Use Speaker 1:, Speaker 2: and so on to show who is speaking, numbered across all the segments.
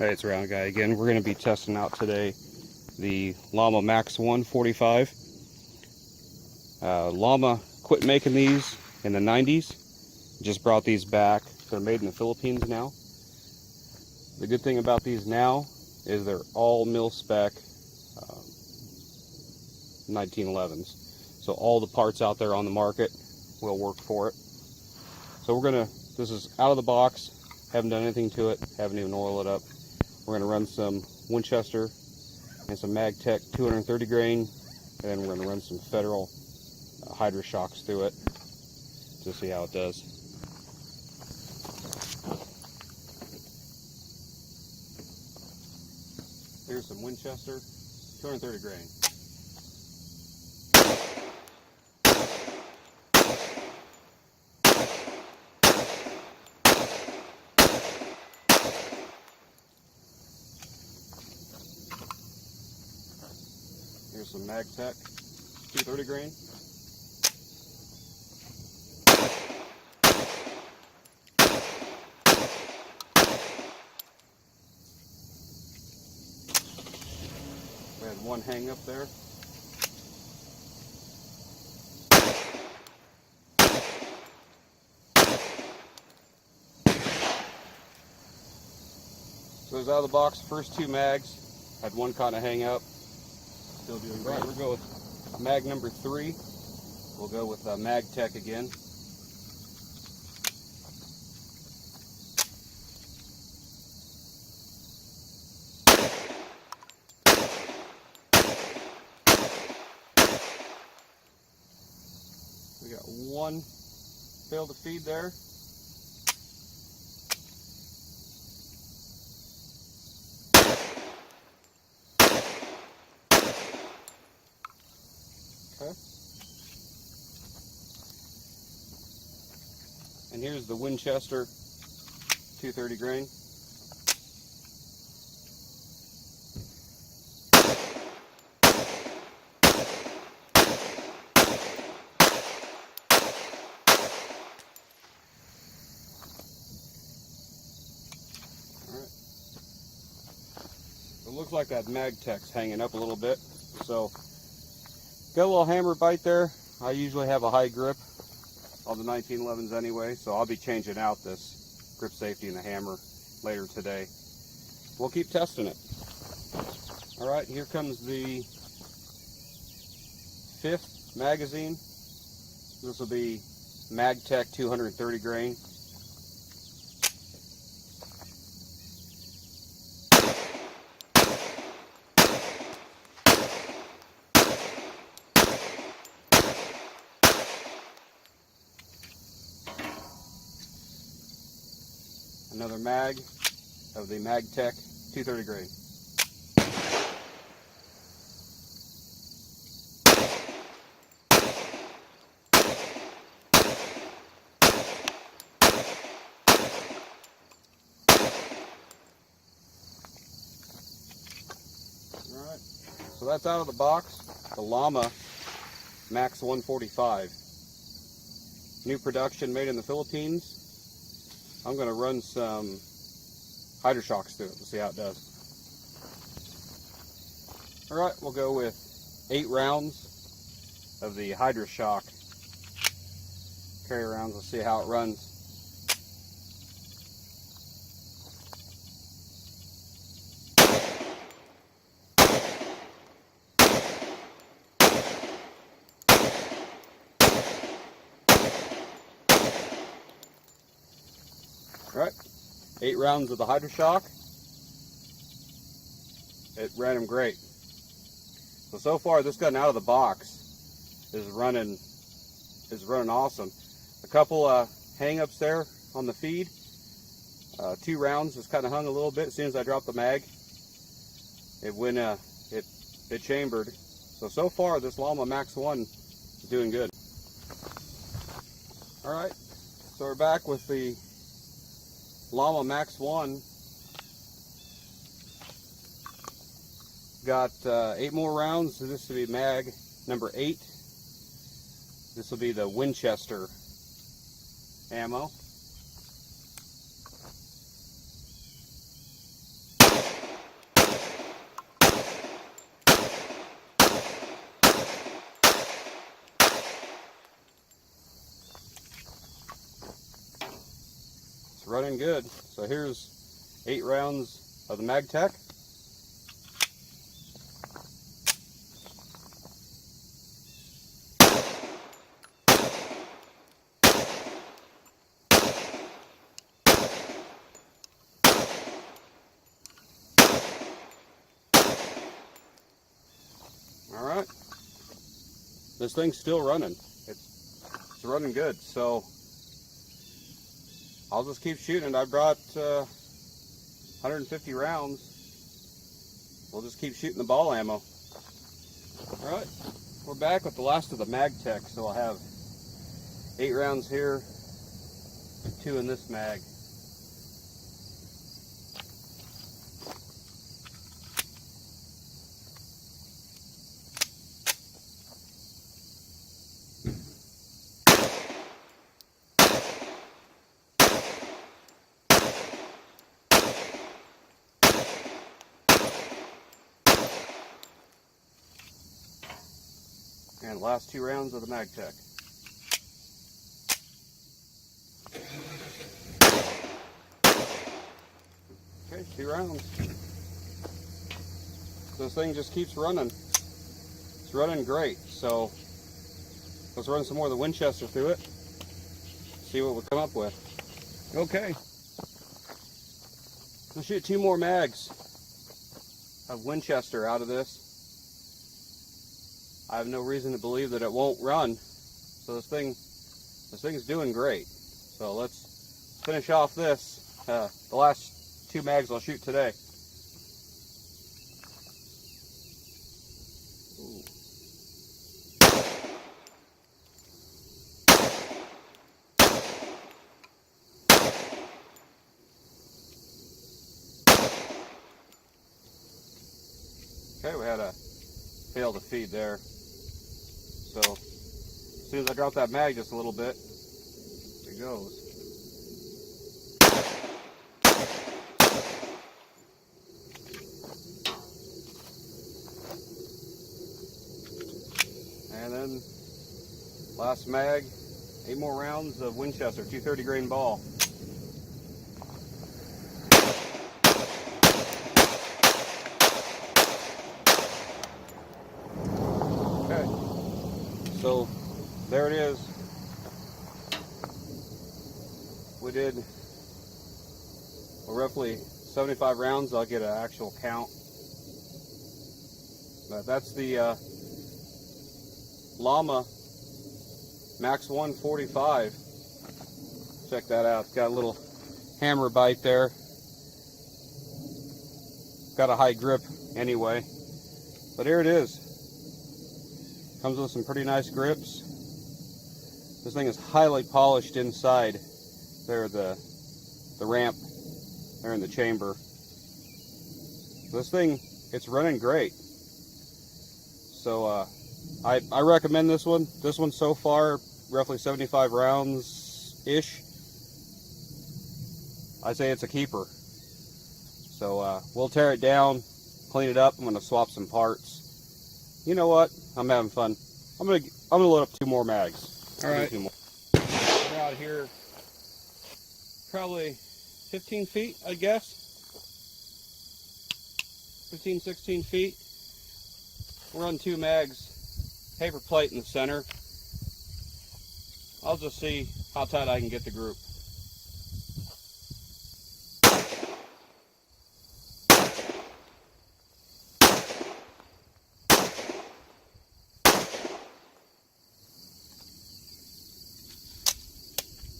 Speaker 1: Hey, it's Round Guy again. We're going to be testing out today the Llama Max-I 45. Llama quit making these in the 90s. Just brought these back. They're made in the Philippines now. The good thing about these now is they're all mil-spec 1911s. So all the parts out there on the market will work for it. So this is out of the box. Haven't done anything to it. Haven't even oiled it up. We're going to run some Winchester and some Magtech 230 grain, and then we're going to run some Federal Hydra shocks through it to see how it does. Here's some Winchester 230 grain. Here's some Magtech 230 grain. We had one hang up there. So it was out of the box, first two mags. Had one kind of hang up. Still doing great. We'll go with mag number 3. We'll go with Magtech again. We got one failed to feed there. Okay. And here's the Winchester 230 grain. It looks like that Magtech's hanging up a little bit, so got a little hammer bite there. I usually have a high grip on the 1911s anyway, so I'll be changing out this grip safety and the hammer later today. We'll keep testing it. Alright, here comes the 5th magazine. This will be Magtech 230 grain. Another mag of the Magtech 230 grain. Alright, so that's out of the box, the Llama Max-I 45. New production made in the Philippines. I'm going to run some Hydra shocks through it to see how it does. Alright, we'll go with 8 rounds of the Hydra shock carry rounds. Let's see how it runs. Alright, 8 rounds of the Hydra shock. It ran them great. So far this gun out of the box is running awesome. A couple hang-ups there on the feed. 2 rounds just kind of hung a little bit as soon as I dropped the mag. It went it chambered. So far this Llama Max-I is doing good. Alright, so we're back with the Llama Max-I. Got 8 more rounds. So this will be mag number 8. This will be the Winchester ammo. running good. So here's 8 rounds of the MagTech. All right, this thing's still running. It's running good. So I'll just keep shooting. I brought 150 rounds. We'll just keep shooting the ball ammo. All right, we're back with the last of the MagTech. So I'll have 8 rounds here, 2 in this mag. And last 2 rounds of the MagTech. Okay, 2 rounds. This thing just keeps running. It's running great. So let's run some more of the Winchester through it. See what we come up with. Okay. I'll shoot 2 more mags of Winchester out of this. I have no reason to believe that it won't run. So this thing's doing great. So let's finish off this. The last 2 mags I'll shoot today. Ooh. Okay, we had a fail to feed there. So as soon as I drop that mag just a little bit, it goes. And then last mag, 8 more rounds of Winchester, 230 grain ball. So there it is. We did roughly 75 rounds. I'll get an actual count. But that's the Llama Max-I 45. Check that out. It's got a little hammer bite there. Got a high grip anyway. But here it is. Comes with some pretty nice grips. This thing is highly polished inside. There, the ramp there in the chamber. This thing, it's running great. So I recommend this one. This one so far, roughly 75 rounds ish. I say it's a keeper. So we'll tear it down, clean it up. I'm gonna swap some parts. You know what? I'm having fun. I'm gonna load up 2 more mags. All right. 2 more. We're out here, probably 15 feet, I guess. 15, 16 feet. We're on 2 mags, paper plate in the center. I'll just see how tight I can get the group.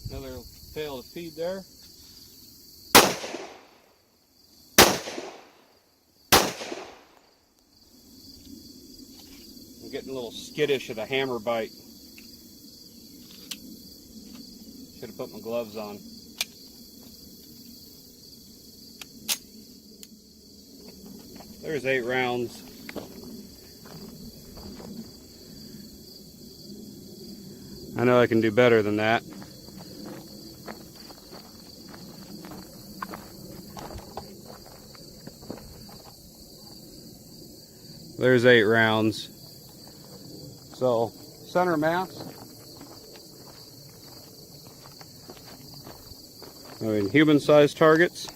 Speaker 1: Another fail to feed there. I'm getting a little skittish of the hammer bite. Should have put my gloves on. There's 8 rounds. I know I can do better than that. There's 8 rounds. So, center mass. I mean, human-sized targets,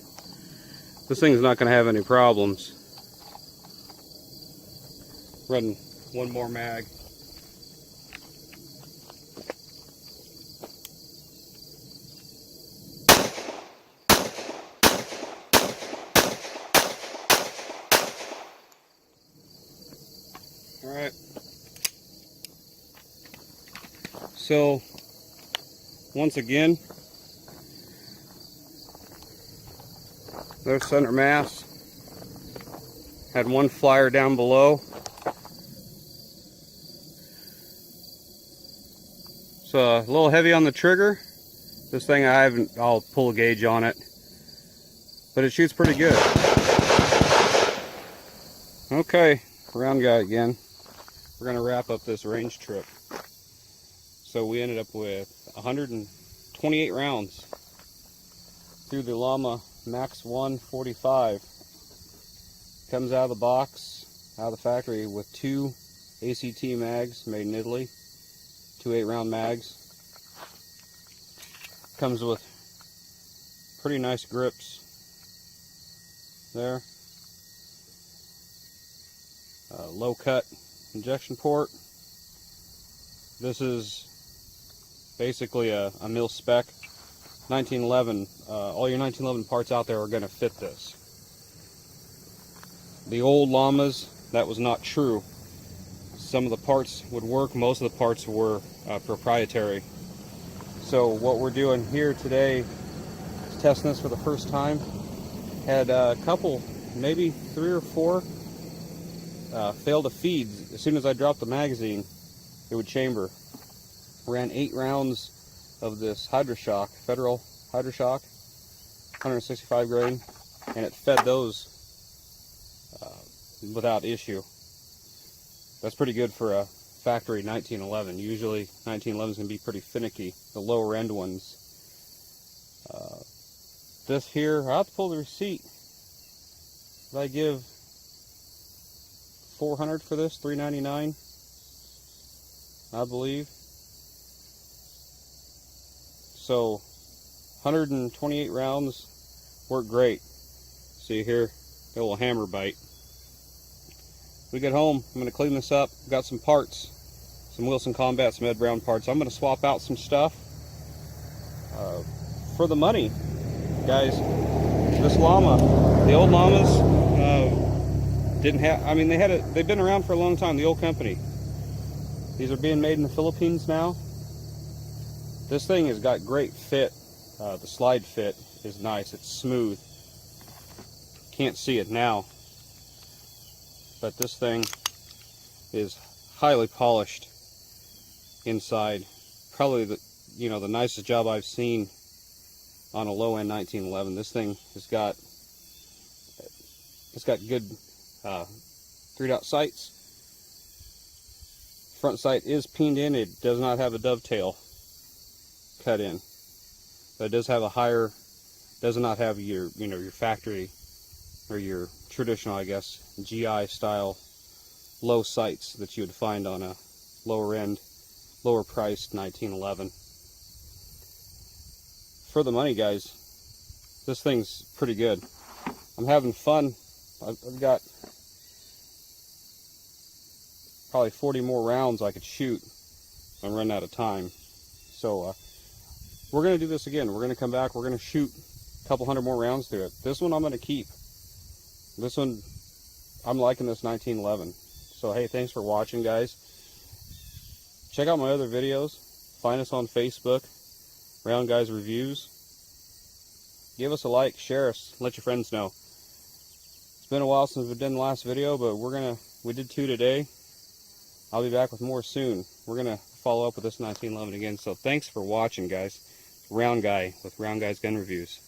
Speaker 1: this thing's not going to have any problems. Run one more mag. Alright. So, once again, there's center mass. Had one flyer down below. So a little heavy on the trigger. This thing I'll pull a gauge on it. But it shoots pretty good. Okay, round guy again. We're gonna wrap up this range trip. So we ended up with 128 rounds through the Llama Max-I 45. Comes out of the box, out of the factory, with 2 ACT mags made in Italy, 2 8-round mags. Comes with pretty nice grips there. Low cut injection port. This is basically a mil spec 1911. All your 1911 parts out there are going to fit this. The old Llamas, that was not true. Some of the parts would work, most of the parts were proprietary. So what we're doing here today is testing this for the first time. Had a couple, maybe 3 or 4 fail to feed. As soon as I dropped the magazine, it would chamber. Ran 8 rounds of this Hydroshock, Federal Hydroshock, 165 grain, and it fed those without issue. That's pretty good for a factory 1911. Usually 1911s can be pretty finicky, the lower end ones. This here, I'll have to pull the receipt. Did I give $400 for this? $399, I believe. So 128 rounds worked great. See here, a little hammer bite. We get home, I'm going to clean this up. Got some parts, some Wilson Combat, some Ed Brown parts. I'm going to swap out some stuff for the money, guys. This llama, the old llamas didn't have. I mean, they've been around for a long time. The old company. These are being made in the Philippines now. This thing has got great fit. The slide fit is nice. It's smooth. Can't see it now. But this thing is highly polished inside. Probably the nicest job I've seen on a low-end 1911. This thing has got good 3-dot sights. Front sight is peened in. It does not have a dovetail cut in, but it does have a higher. Does not have your your factory or your traditional, I guess, GI style low sights that you would find on a lower end, lower priced 1911. For the money, guys, this thing's pretty good. I'm having fun. I've got probably 40 more rounds I could shoot. I'm running out of time. So we're going to do this again. We're going to come back. We're going to shoot a couple hundred more rounds through it. This one I'm going to keep. This one, I'm liking this 1911. So hey, thanks for watching, guys. Check out my other videos. Find us on Facebook, Round Guys Reviews. Give us a like, share us, let your friends know. It's been a while since we've done the last video, but we did 2 today. I'll be back with more soon. We're gonna follow up with this 1911 again. So thanks for watching, guys. Round Guy with Round Guys Gun Reviews.